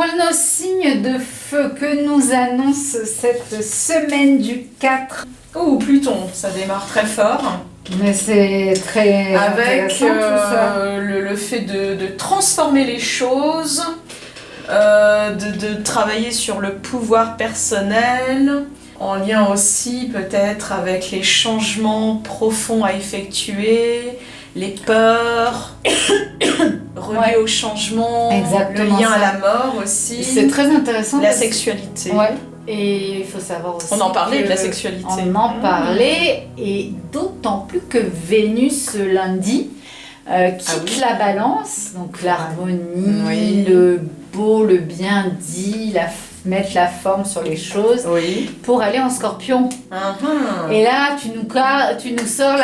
Chronos, signe de feu, que nous annonce cette semaine du 4? Oh, Pluton, ça démarre très fort. Mais c'est très avec intéressant, tout ça. le fait de transformer les choses, de travailler sur le pouvoir personnel, en lien aussi peut-être avec les changements profonds à effectuer, les peurs reliées au changement, exactement le lien ça. à la mort aussi. C'est très intéressant. La sexualité. Ouais. Et il faut savoir aussi. On en parlait de la sexualité. On en parlait, et d'autant plus que Vénus ce lundi quitte la Balance, donc l'harmonie, le beau, le bien dit, mettre la forme sur les choses, pour aller en Scorpion. Et là, tu nous sors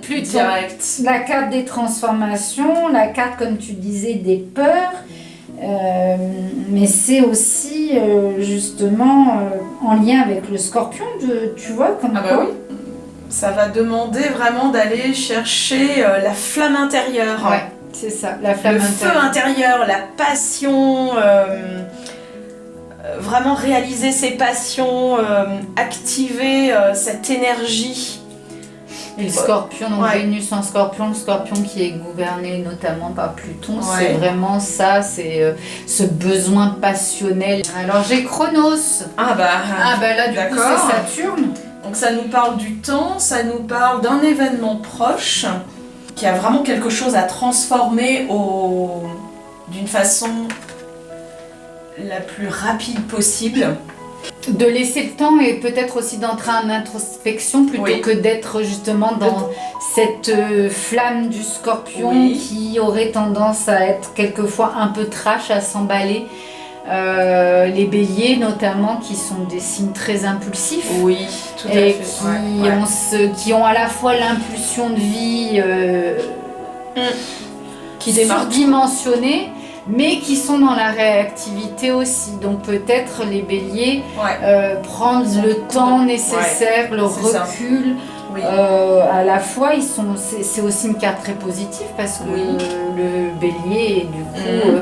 Pluton, direct. La carte des transformations, la carte, comme tu disais, des peurs. Mais c'est aussi justement en lien avec le Scorpion, tu vois, comme quoi. Oui. Ça va demander vraiment d'aller chercher la flamme intérieure. Ouais, c'est ça, la flamme intérieure. Le feu intérieur, la passion, vraiment réaliser ses passions, activer cette énergie. Et le Scorpion, donc Vénus en Scorpion, le Scorpion qui est gouverné notamment par Pluton, c'est vraiment ça, c'est ce besoin passionnel. Alors j'ai Chronos. Ah bah là du coup c'est Saturne. Donc ça nous parle du temps, ça nous parle d'un événement proche qui a vraiment quelque chose à transformer d'une façon la plus rapide possible. De laisser le temps et peut-être aussi d'entrer en introspection plutôt que d'être justement dans cette flamme du Scorpion qui aurait tendance à être quelquefois un peu trash, à s'emballer. Les béliers notamment, qui sont des signes très impulsifs, tout à fait. Qui ont à la fois l'impulsion de vie qui surdimensionnée, mais qui sont dans la réactivité aussi. Donc peut-être les béliers prendre le temps nécessaire, le recul. À la fois, c'est aussi une carte très positive parce que le bélier est du coup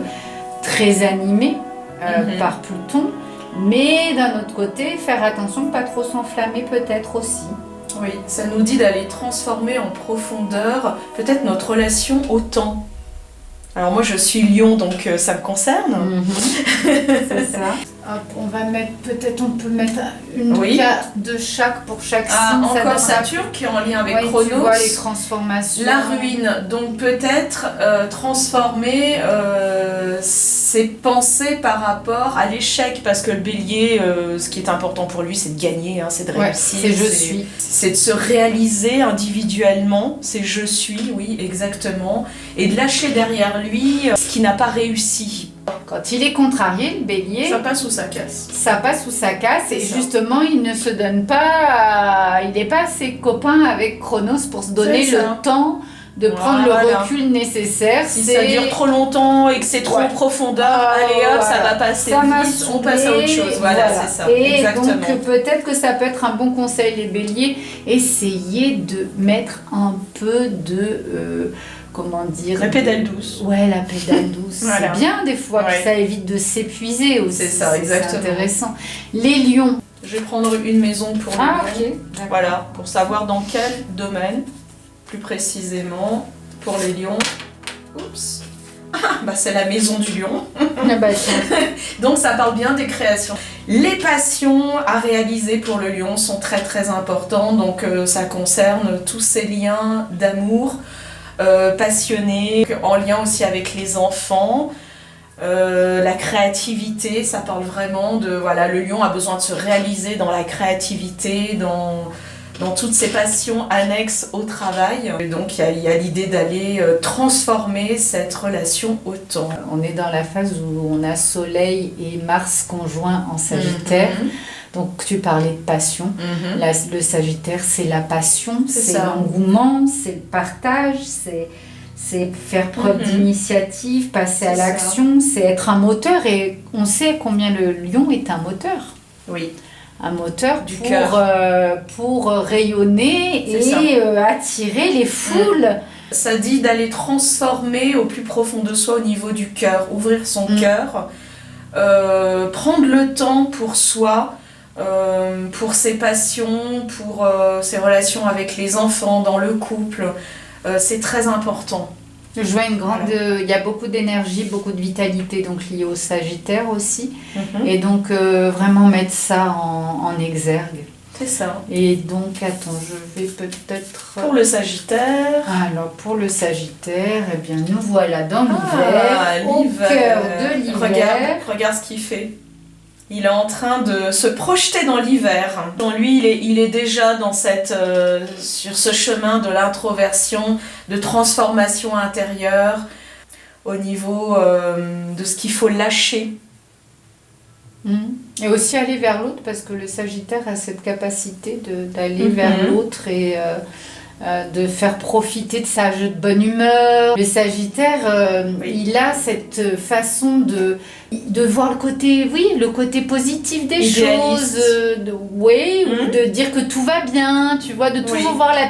très animé par Pluton, mais d'un autre côté, faire attention de ne pas trop s'enflammer peut-être aussi. Oui, ça nous dit d'aller transformer en profondeur peut-être notre relation au temps. Alors moi je suis Lion, donc ça me concerne. C'est ça. Hop, on peut mettre une carte de chaque pour chaque signe. Encore Saturne qui est en lien avec Chronos. Tu vois les transformations. La ruine, donc peut-être transformer ses pensées par rapport à l'échec, parce que le bélier, ce qui est important pour lui, c'est de gagner, c'est de réussir. C'est de se réaliser individuellement, c'est je suis, oui, exactement, et de lâcher derrière lui ce qui n'a pas réussi. Quand il est contrarié, le bélier, ça passe ou ça casse. Ça passe ou ça casse, et justement, il ne se donne pas, il n'est pas assez copain avec Chronos pour se donner le temps de prendre le recul nécessaire. Si ça dure trop longtemps et que c'est trop en profondeur, allez hop, ça va passer vite, on passe à autre chose. Voilà, c'est ça. Et exactement. donc peut-être que ça peut être un bon conseil, les béliers, essayez de mettre un peu de... comment dire, la pédale douce. Ouais, la pédale douce. C'est bien des fois, que ça évite de s'épuiser aussi. C'est ça, exactement. C'est intéressant. Les lions. Je vais prendre une maison pour les lions. Ok. Voilà, pour savoir dans quel domaine, plus précisément, pour les lions. Oups. C'est la maison du lion. Donc ça parle bien des créations. Les passions à réaliser pour le lion sont très très importantes. Donc ça concerne tous ces liens d'amour, passionné, en lien aussi avec les enfants, la créativité, ça parle vraiment de, le lion a besoin de se réaliser dans la créativité, dans toutes ses passions annexes au travail. Et donc il y a l'idée d'aller transformer cette relation au temps. On est dans la phase où on a Soleil et Mars conjoints en Sagittaire. Donc tu parlais de passion. Le Sagittaire, c'est la passion, c'est l'engouement, c'est le partage, c'est faire preuve d'initiative, passer à l'action, c'est être un moteur. Et on sait combien le lion est un moteur. Oui. Un moteur pour rayonner et attirer les foules. Ça dit d'aller transformer au plus profond de soi au niveau du cœur, ouvrir son cœur. prendre le temps pour soi, pour ses passions, pour ses relations avec les enfants, dans le couple, c'est très important. Je vois il y a beaucoup d'énergie, beaucoup de vitalité, donc liée au Sagittaire aussi. Et donc vraiment mettre ça en exergue. C'est ça. Et donc, attends, je vais peut-être... Pour le Sagittaire... Alors, pour le Sagittaire, eh bien, nous voilà dans l'hiver, au cœur de l'hiver. Regarde ce qu'il fait. Il est en train de se projeter dans l'hiver. Donc lui, il est déjà dans sur ce chemin de l'introversion, de transformation intérieure, au niveau de ce qu'il faut lâcher. Et aussi aller vers l'autre, parce que le Sagittaire a cette capacité d'aller vers l'autre et de faire profiter de sa bonne humeur. Le Sagittaire, il a cette façon de voir le côté positif des choses, ou de dire que tout va bien, tu vois, de toujours voir la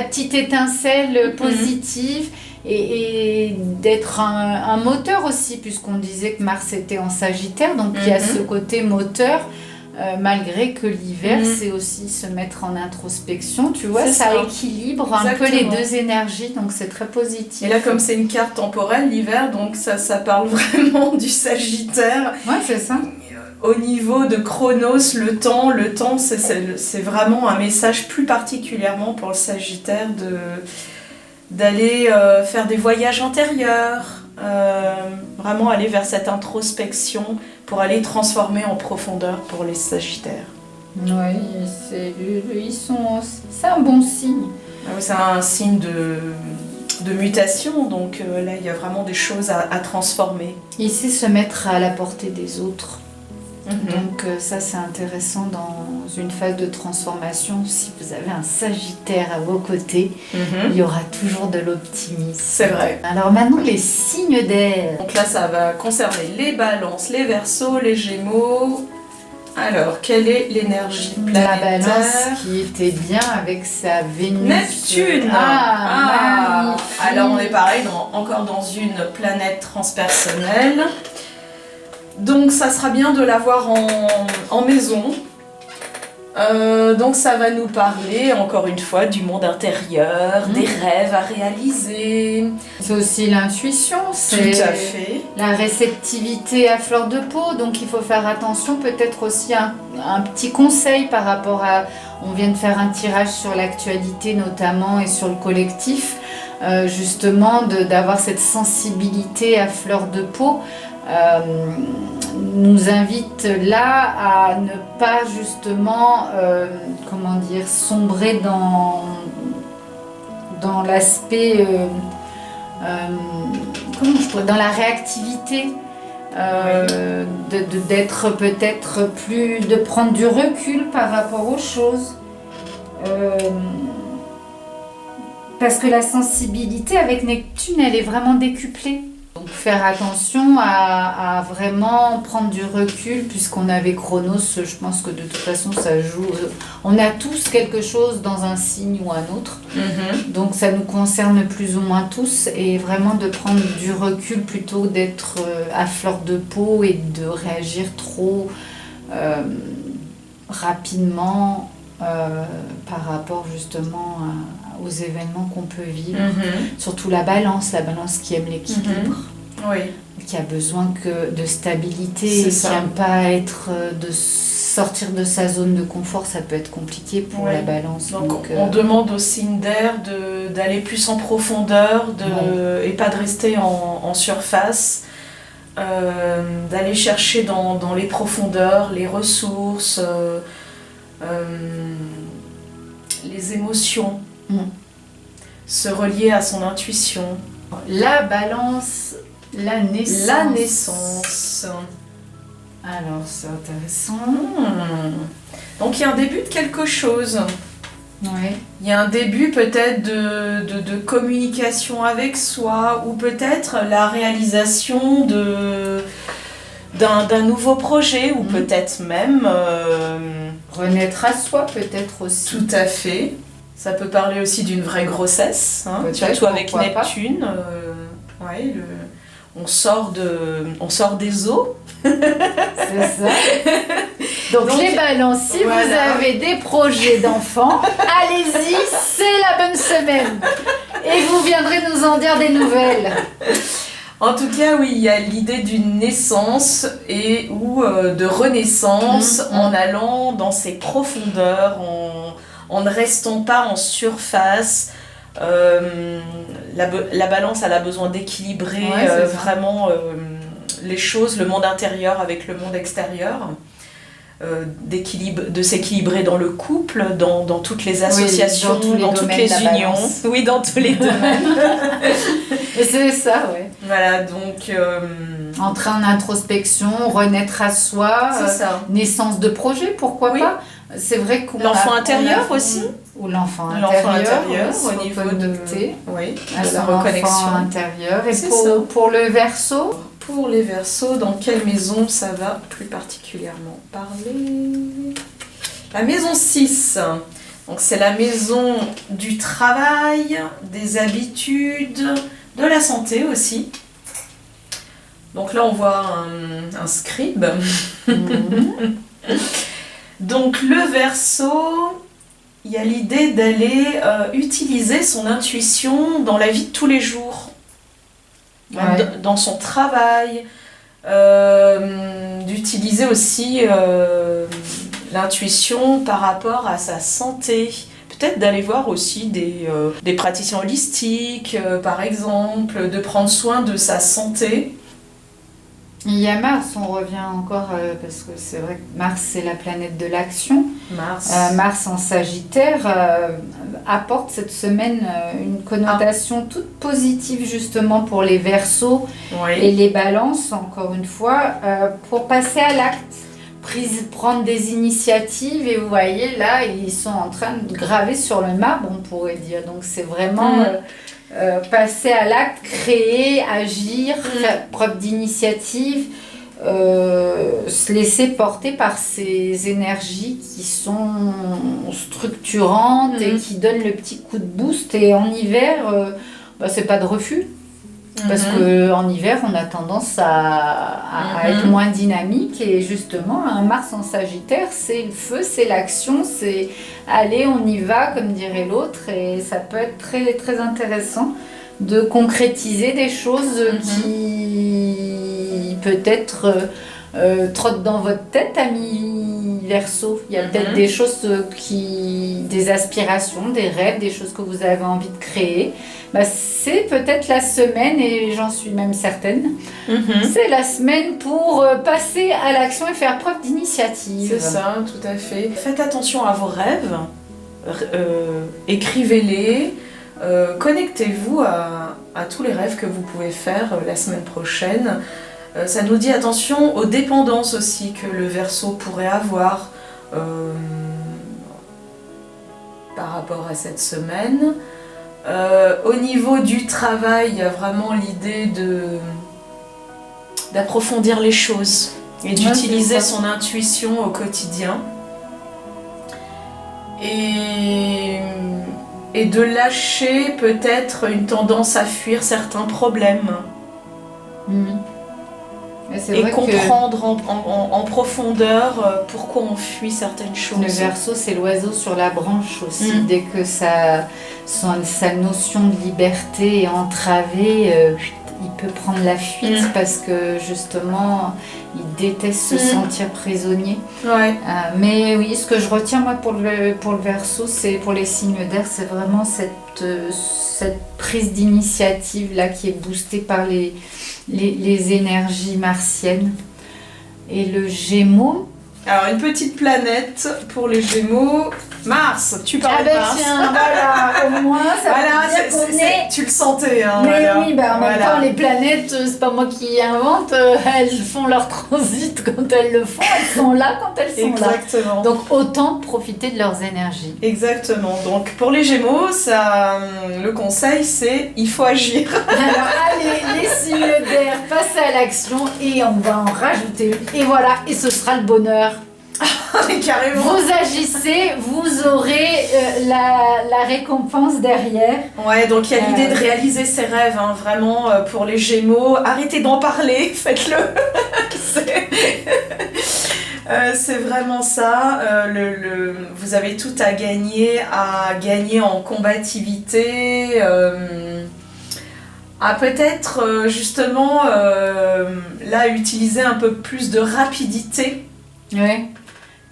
petite étincelle positive. Et d'être un moteur aussi, puisqu'on disait que Mars était en Sagittaire, donc il y a ce côté moteur, malgré que l'hiver, c'est aussi se mettre en introspection, tu vois, ça équilibre un peu les deux énergies, donc c'est très positif. Et là, comme c'est une carte temporelle, l'hiver, donc ça parle vraiment du Sagittaire. Ouais, c'est ça. Au niveau de Chronos, le temps, c'est vraiment un message plus particulièrement pour le Sagittaire d'aller faire des voyages antérieurs, vraiment aller vers cette introspection pour aller transformer en profondeur pour les Sagittaires. Oui, c'est un bon signe. C'est un signe de mutation, donc là il y a vraiment des choses à transformer. Il sait se mettre à la portée des autres. Donc ça c'est intéressant dans une phase de transformation. Si vous avez un Sagittaire à vos côtés, il y aura toujours de l'optimisme. C'est vrai. Alors maintenant les signes d'air. Donc là ça va concerner les Balances, les Verseaux, les Gémeaux. Alors quelle est l'énergie planétaire? La Balance qui était bien avec sa Vénus. Neptune. Alors on est pareil, encore dans une planète transpersonnelle. Donc ça sera bien de l'avoir en maison. Donc ça va nous parler encore une fois du monde intérieur, des rêves à réaliser. C'est aussi l'intuition, c'est tout à fait. La réceptivité à fleur de peau, donc il faut faire attention, peut-être aussi un petit conseil par rapport à... On vient de faire un tirage sur l'actualité notamment et sur le collectif, justement d'avoir cette sensibilité à fleur de peau. Nous invite là à ne pas justement sombrer dans l'aspect dans la réactivité, d'être peut-être plus, de prendre du recul par rapport aux choses, parce que la sensibilité avec Neptune elle est vraiment décuplée. Donc faire attention à vraiment prendre du recul, puisqu'on avait Chronos, je pense que de toute façon ça joue. On a tous quelque chose dans un signe ou un autre, donc ça nous concerne plus ou moins tous, et vraiment de prendre du recul plutôt d'être à fleur de peau et de réagir trop rapidement par rapport justement aux événements qu'on peut vivre. Surtout la balance qui aime l'équilibre, qui a besoin de stabilité, qui n'aime pas de sortir de sa zone de confort. Ça peut être compliqué pour la balance. Donc on demande au signe d'air d'aller plus en profondeur et pas de rester en surface, d'aller chercher dans les profondeurs, les ressources, les émotions, se relier à son intuition. La balance, la naissance. La naissance. Alors c'est intéressant. Donc il y a un début de quelque chose. Il y a un début peut-être de communication avec soi, ou peut-être la réalisation d'un nouveau projet, ou peut-être même... renaître à soi peut-être aussi. Tout à fait. Ça peut parler aussi d'une vraie grossesse, surtout avec Neptune. on sort des eaux. C'est ça. Donc les balances, si vous avez des projets d'enfants, allez-y, c'est la bonne semaine. Et vous viendrez nous en dire des nouvelles. En tout cas, oui, il y a l'idée d'une naissance ou de renaissance en allant dans ses profondeurs, en ne restant pas en surface. La balance, elle a besoin d'équilibrer vraiment les choses, le monde intérieur avec le monde extérieur. De s'équilibrer dans le couple, dans toutes les associations, dans toutes les unions. Oui, dans tous les domaines. Et c'est ça, oui. Voilà, donc... Entrer en introspection, renaître à soi, naissance de projet, pourquoi pas. C'est vrai qu'on l'enfant intérieur aussi. Ou l'enfant intérieur au niveau de la reconnexion intérieure. Et pour le Verseau, pour les Verseaux, dans quelle maison ça va plus particulièrement parler? La maison 6. Donc c'est la maison du travail, des habitudes, de la santé aussi. Donc là on voit un scribe. Donc le Verseau, il y a l'idée d'aller utiliser son intuition dans la vie de tous les jours. Dans son travail, d'utiliser aussi l'intuition par rapport à sa santé. Peut-être d'aller voir aussi des praticiens holistiques, par exemple, de prendre soin de sa santé. Il y a Mars, on revient encore, parce que c'est vrai que Mars, c'est la planète de l'action. Mars en Sagittaire apporte cette semaine une connotation toute positive justement pour les Verseaux et les Balances, encore une fois, pour passer à l'acte, prendre des initiatives. Et vous voyez, là, ils sont en train de graver sur le marbre, on pourrait dire. Donc c'est vraiment... passer à l'acte, créer, agir, faire preuve d'initiative, se laisser porter par ces énergies qui sont structurantes et qui donnent le petit coup de boost. Et en hiver, c'est pas de refus. Parce qu'en hiver, on a tendance à être moins dynamique. Et justement, un Mars en Sagittaire, c'est le feu, c'est l'action, c'est allez, on y va, comme dirait l'autre. Et ça peut être très, très intéressant de concrétiser des choses qui peut-être trottent dans votre tête, amis Verseau. Il y a peut-être des choses des aspirations, des rêves, des choses que vous avez envie de créer. C'est peut-être la semaine, et j'en suis même certaine, c'est la semaine pour passer à l'action et faire preuve d'initiative. C'est ça, tout à fait. Faites attention à vos rêves, écrivez-les, connectez-vous à tous les rêves que vous pouvez faire la semaine prochaine. Ça nous dit attention aux dépendances aussi que le Verseau pourrait avoir par rapport à cette semaine. Au niveau du travail, il y a vraiment l'idée d'approfondir les choses et d'utiliser son intuition au quotidien et de lâcher peut-être une tendance à fuir certains problèmes et comprendre en profondeur pourquoi on fuit certaines choses. Le Verseau, c'est l'oiseau sur la branche aussi. Dès que sa notion de liberté est entravée, il peut prendre la fuite parce que justement, il déteste se sentir prisonnier. Mais oui, ce que je retiens moi pour le Verseau, c'est pour les signes d'air, c'est vraiment cette prise d'initiative là qui est boostée par les énergies martiennes. Et le Gémeaux. Alors une petite planète pour les Gémeaux. Mars, tu parlais de Mars. Tiens, voilà, au moins ça veut dire qu'on est... Tu le sentais, hein. Mais oui, en même temps, les planètes, c'est pas moi qui invente, elles font leur transit quand elles le font, elles sont là quand elles sont là. Exactement. Donc autant profiter de leurs énergies. Exactement. Donc pour les Gémeaux, le conseil c'est il faut agir. Alors allez, les signes d'air, passez à l'action et on va en rajouter. Et voilà, et ce sera le bonheur. Carrément. Vous agissez, vous aurez la récompense derrière. Ouais, donc il y a l'idée de réaliser ses rêves, hein, vraiment, pour les Gémeaux. Arrêtez d'en parler, faites-le. C'est vraiment ça. Vous avez tout à gagner en combativité, à peut-être justement là utiliser un peu plus de rapidité. Ouais.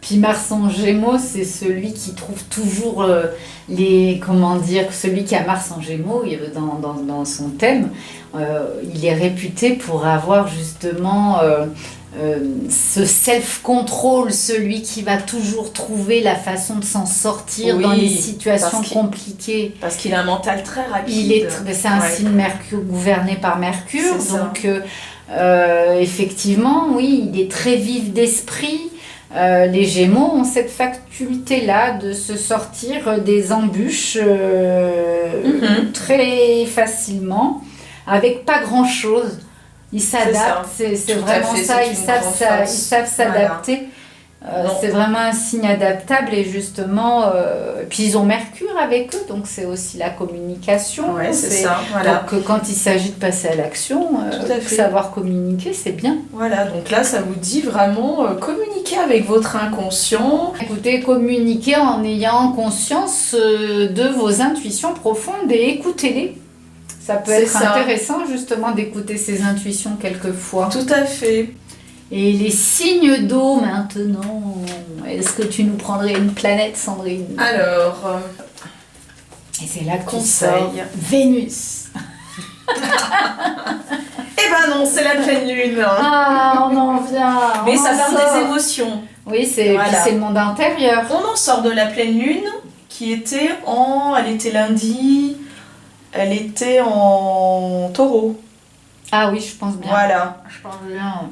Puis Mars en Gémeaux, c'est celui qui trouve toujours celui qui a Mars en Gémeaux dans son thème, il est réputé pour avoir justement ce self-control, celui qui va toujours trouver la façon de s'en sortir dans les situations compliquées. Parce qu'il a un mental très rapide. C'est un signe Mercure, gouverné par Mercure, donc effectivement, oui, il est très vif d'esprit. Les Gémeaux ont cette faculté-là de se sortir des embûches très facilement, avec pas grand-chose. Ils s'adaptent, c'est vraiment ça, ils savent s'adapter. C'est vraiment un signe adaptable et justement, puis ils ont Mercure avec eux, donc c'est aussi la communication. Ouais, c'est ça. Voilà. Donc quand il s'agit de passer à l'action, savoir communiquer, c'est bien. Voilà, donc là ça vous dit vraiment communiquer avec votre inconscient. Écoutez, communiquer en ayant conscience de vos intuitions profondes et écoutez-les. Ça peut être intéressant justement d'écouter ses intuitions quelquefois. Tout à fait. Et les signes d'eau maintenant, est-ce que tu nous prendrais une planète, Sandrine? Alors, et c'est là qu'on sort Vénus. Eh ben non, c'est la pleine lune. Ah, on en vient. Mais ça parle des émotions. Oui, c'est le monde intérieur. On en sort de la pleine lune qui était elle était lundi, elle était en taureau. Ah oui, je pense bien. Voilà. Je pense bien.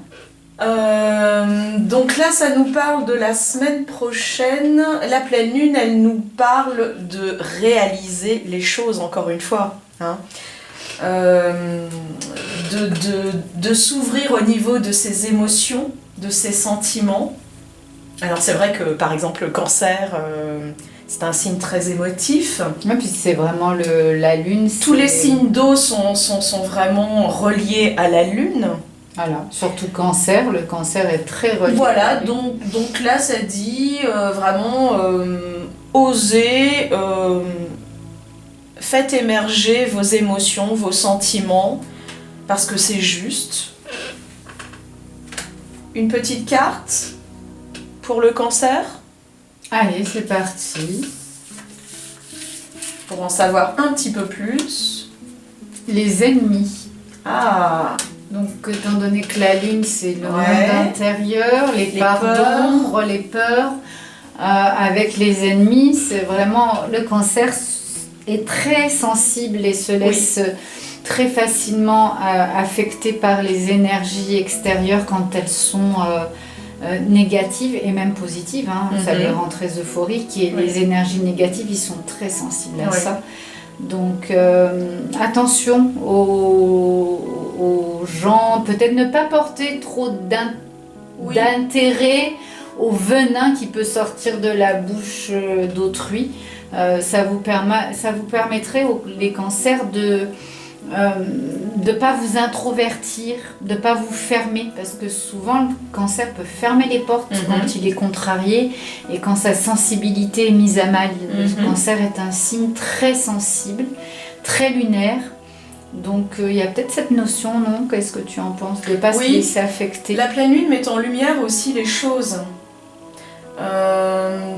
Donc là, ça nous parle de la semaine prochaine. La pleine lune, elle nous parle de réaliser les choses, encore une fois. Hein. De s'ouvrir au niveau de ses émotions, de ses sentiments. Alors c'est vrai que, par exemple, le cancer, c'est un signe très émotif. Oui, puis c'est vraiment la lune. Tous les signes d'eau sont vraiment reliés à la lune. Voilà, surtout cancer, le cancer est très relié. Voilà, donc là ça dit vraiment osez, faites émerger vos émotions, vos sentiments, parce que c'est juste. Une petite carte pour le cancer. Allez, c'est parti. Pour en savoir un petit peu plus. Les ennemis. Ah. Donc, étant donné que la lune, c'est le monde intérieur, les parts d'ombre, les peurs, avec les ennemis, c'est vraiment... Le cancer est très sensible et se laisse très facilement affecter par les énergies extérieures quand elles sont négatives et même positives. Hein. Ça les rend très euphoriques et les énergies négatives, ils sont très sensibles à ça. Donc attention aux gens, peut-être ne pas porter trop d'intérêt au venin qui peut sortir de la bouche d'autrui. Ça vous permettrait, les cancers, de ne pas vous introvertir, de ne pas vous fermer, parce que souvent le cancer peut fermer les portes quand il est contrarié et quand sa sensibilité est mise à mal. Le cancer est un signe très sensible, très lunaire, donc il y a peut-être cette notion, non? Qu'est-ce que tu en penses? De ne pas se laisser affecter. La pleine lune met en lumière aussi les choses.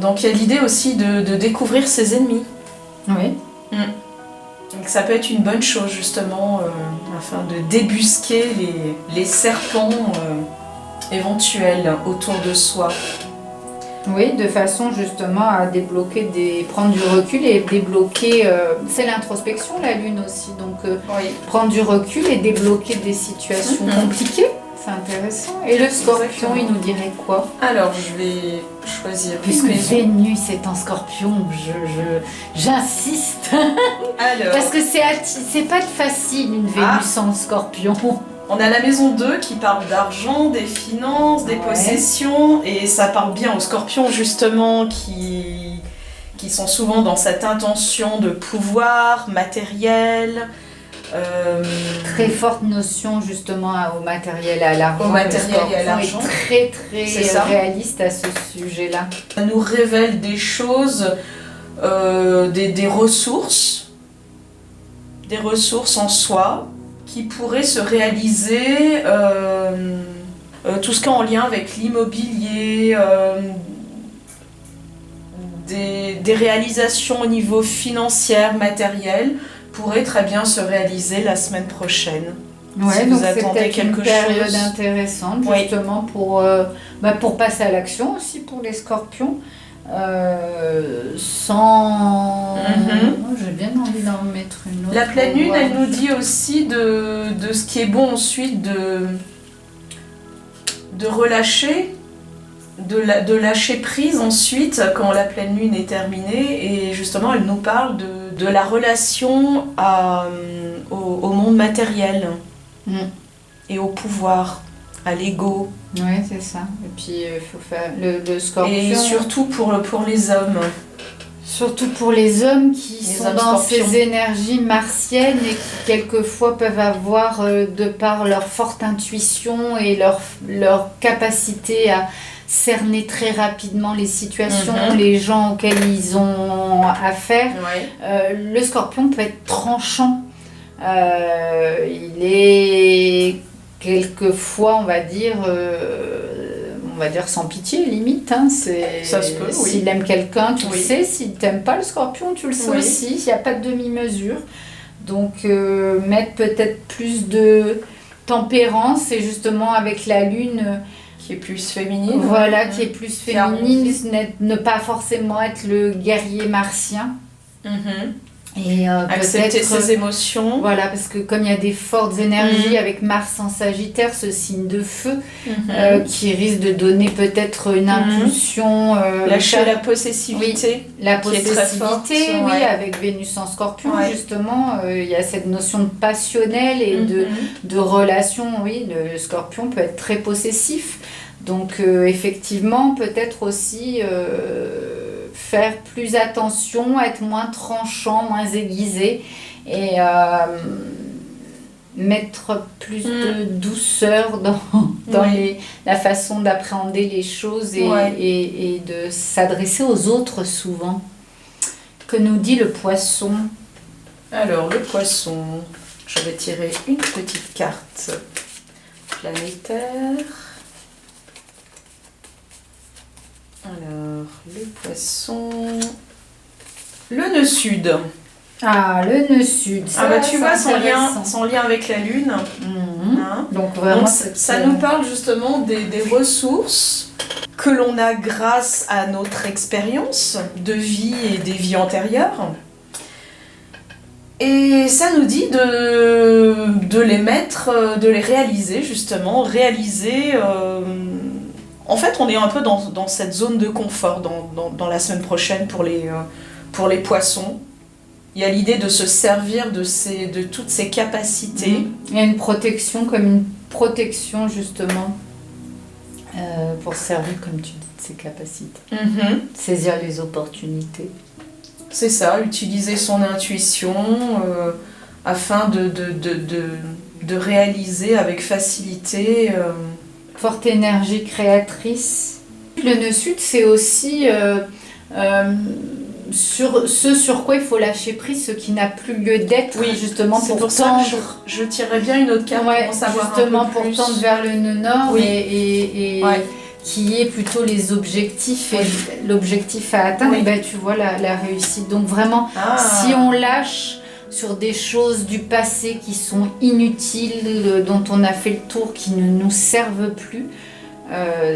Donc il y a l'idée aussi de découvrir ses ennemis. Oui. Donc ça peut être une bonne chose justement afin de débusquer les serpents éventuels autour de soi. Oui, de façon justement à débloquer prendre du recul et débloquer, c'est l'introspection la lune aussi, donc prendre du recul et débloquer des situations compliquées, c'est intéressant. Et le scorpion, il nous dirait quoi? Alors je vais choisir. Puisque Vénus est en scorpion, j'insiste. Alors. Parce que c'est pas facile une Vénus en scorpion. On a la maison 2 qui parle d'argent, des finances, des possessions, et ça parle bien aux scorpions justement qui sont souvent dans cette intention de pouvoir matériel. Très forte notion justement au matériel et à l'argent. Au matériel et à l'argent. Très très réaliste à ce sujet-là. Ça nous révèle des choses, des ressources en soi qui pourraient se réaliser, tout ce qui est en lien avec l'immobilier, des réalisations au niveau financier, matériel, pourraient très bien se réaliser la semaine prochaine. Ouais, si donc vous attendez quelque chose. C'est une période intéressante justement pour passer à l'action aussi pour les scorpions. Sans... J'ai bien envie d'en mettre une autre. La pleine lune, elle nous dit aussi de ce qui est bon ensuite de relâcher, de lâcher prise ensuite quand la pleine lune est terminée, et justement elle nous parle de la relation au monde matériel et au pouvoir, à l'ego. Oui, c'est ça. Et puis il faut faire le scorpion. Et surtout pour les hommes. Surtout pour les hommes qui sont dans ces énergies martiennes et qui quelquefois peuvent avoir, de par leur forte intuition et leur capacité à cerner très rapidement les situations, les gens auxquels ils ont affaire, le scorpion peut être tranchant. Il est quelquefois, on va dire sans pitié, limite. Hein, ça se peut, oui. S'il aime quelqu'un, tu le sais. S'il t'aime pas, le scorpion, tu le sais aussi. Il n'y a pas de demi-mesure. Donc, mettre peut-être plus de tempérance, et justement avec la lune... qui est plus féminine. Voilà, qui est plus féminine. Ne pas forcément être le guerrier martien. Et accepter ses émotions. Voilà, parce que comme il y a des fortes énergies avec Mars en Sagittaire, ce signe de feu, qui risque de donner peut-être une impulsion. Lâcher la possessivité. Oui, la possessivité, avec Vénus en Scorpion, justement, il y a cette notion de passionnel et de relation. Oui, le Scorpion peut être très possessif. Donc, effectivement, peut-être aussi... faire plus attention, être moins tranchant, moins aiguisé, et mettre plus de douceur dans la façon d'appréhender les choses et de s'adresser aux autres souvent. Que nous dit le poisson? Alors, le poisson, je vais tirer une petite carte planétaire. Alors, le poisson... Le nœud sud. Ah, le nœud sud. Ça, tu vois, son lien avec la lune. Donc, vraiment, ça nous parle justement des ressources que l'on a grâce à notre expérience de vie et des vies antérieures. Et ça nous dit de les mettre, de les réaliser justement, en fait, on est un peu dans cette zone de confort dans la semaine prochaine pour les poissons. Il y a l'idée de se servir de toutes ces capacités. Il y a une protection, comme une protection justement, pour servir, comme tu dis, de ces capacités. Saisir les opportunités. C'est ça, utiliser son intuition afin de réaliser avec facilité... Forte énergie créatrice. Le nœud sud, c'est aussi sur quoi il faut lâcher prise, ce qui n'a plus lieu d'être, justement pour tendre. Je tirerais bien une autre carte pour savoir justement un peu plus. Pour tendre vers le nœud nord et qui est plutôt les objectifs et l'objectif à atteindre. Ben, tu vois la réussite. Donc vraiment, si on lâche sur des choses du passé qui sont inutiles, dont on a fait le tour, qui ne nous servent plus,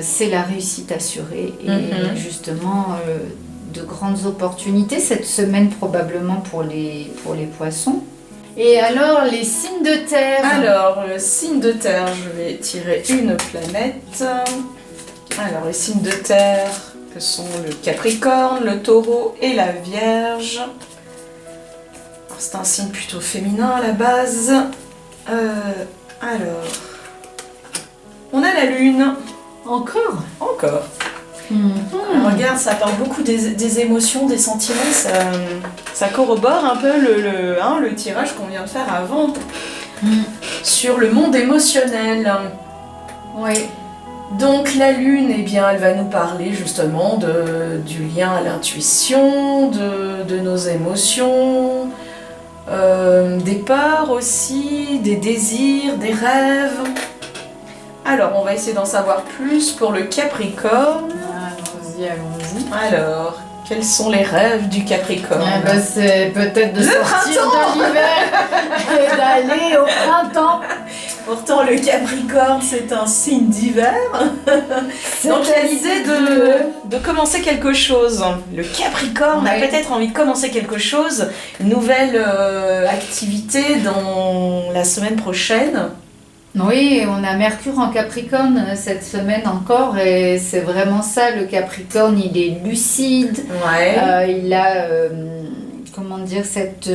c'est la réussite assurée et justement de grandes opportunités cette semaine probablement pour les poissons. Et alors les signes de terre. Alors le signe de terre, je vais tirer une planète. Alors les signes de terre que sont le Capricorne, le Taureau et la Vierge. C'est un signe plutôt féminin à la base. Alors, on a la lune. Encore. Alors, regarde, ça parle beaucoup des émotions, des sentiments, ça corrobore un peu le tirage qu'on vient de faire avant. Sur le monde émotionnel. Oui. Donc la lune, eh bien, elle va nous parler justement du lien à l'intuition, de nos émotions, des peurs aussi, des désirs, des rêves. Alors, on va essayer d'en savoir plus pour le Capricorne. Allons-y. Alors, quels sont les rêves du Capricorne? C'est peut-être de sortir de l'hiver et d'aller au printemps. Pourtant, le Capricorne, c'est un signe d'hiver. Donc, il y a l'idée de commencer quelque chose. Le Capricorne a peut-être envie de commencer quelque chose, une nouvelle activité dans la semaine prochaine. Oui, on a Mercure en Capricorne cette semaine encore et c'est vraiment ça, le Capricorne, il est lucide, il a, comment dire, cette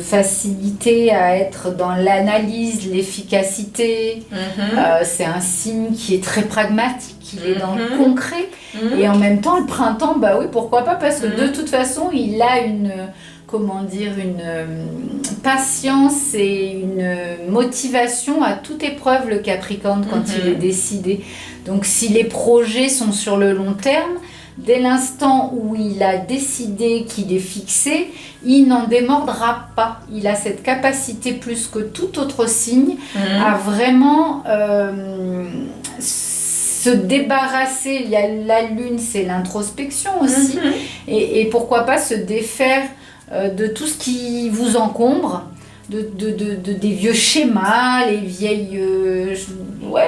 facilité à être dans l'analyse, l'efficacité, c'est un signe qui est très pragmatique, il est dans le concret et en même temps le printemps, bah oui, pourquoi pas, parce que de toute façon il a une patience et une motivation à toute épreuve, le Capricorne, quand il est décidé. Donc si les projets sont sur le long terme, dès l'instant où il a décidé qu'il est fixé, il n'en démordra pas. Il a cette capacité plus que tout autre signe à vraiment se débarrasser. Il y a la lune, c'est l'introspection aussi. Et pourquoi pas se défaire de tout ce qui vous encombre, des vieux schémas, les vieilles...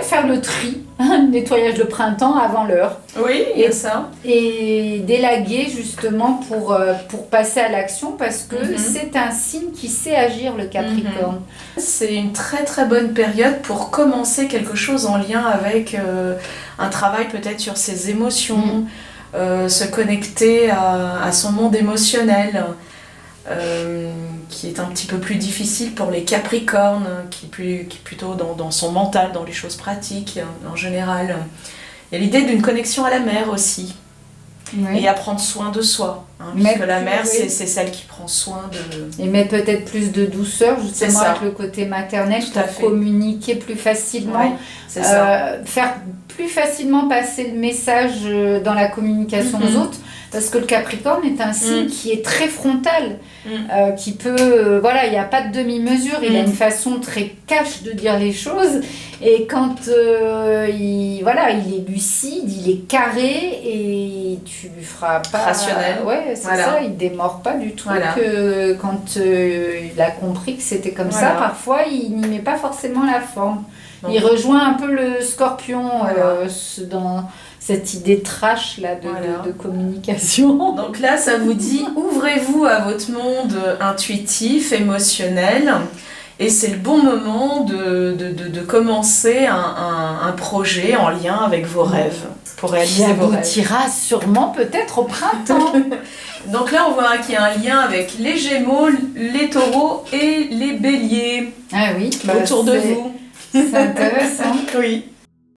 faire le tri, le nettoyage de printemps avant l'heure. Oui, il y a ça. Et d'élaguer justement pour passer à l'action, parce que c'est un signe qui sait agir, le Capricorne. C'est une très très bonne période pour commencer quelque chose en lien avec un travail peut-être sur ses émotions, se connecter à son monde émotionnel. Qui est un petit peu plus difficile pour les Capricornes, qui est plutôt dans son mental, dans les choses pratiques en général. Il y a l'idée d'une connexion à la mer aussi, et à prendre soin de soi, puisque la mer c'est celle qui prend soin de... Et mettre peut-être plus de douceur justement avec le côté maternel pour communiquer plus facilement, faire plus facilement passer le message dans la communication aux autres. Parce que le Capricorne est un signe qui est très frontal, qui peut... il n'y a pas de demi-mesure, il a une façon très cash de dire les choses. Et quand il est lucide, il est carré et tu lui feras pas... Rationnel. Ça, il démord pas du tout. Que quand il a compris que c'était comme ça, parfois il n'y met pas forcément la forme. Donc, il rejoint un peu le Scorpion dans... cette idée trash là de communication. Donc là, ça vous dit, ouvrez-vous à votre monde intuitif, émotionnel, et c'est le bon moment de commencer un projet en lien avec vos rêves, pour réaliser vos rêves. Qui aboutira sûrement peut-être au printemps. Donc là, on voit qu'il y a un lien avec les Gémeaux, les Taureaux et les Béliers. Ah oui, autour de vous. C'est intéressant. Oui.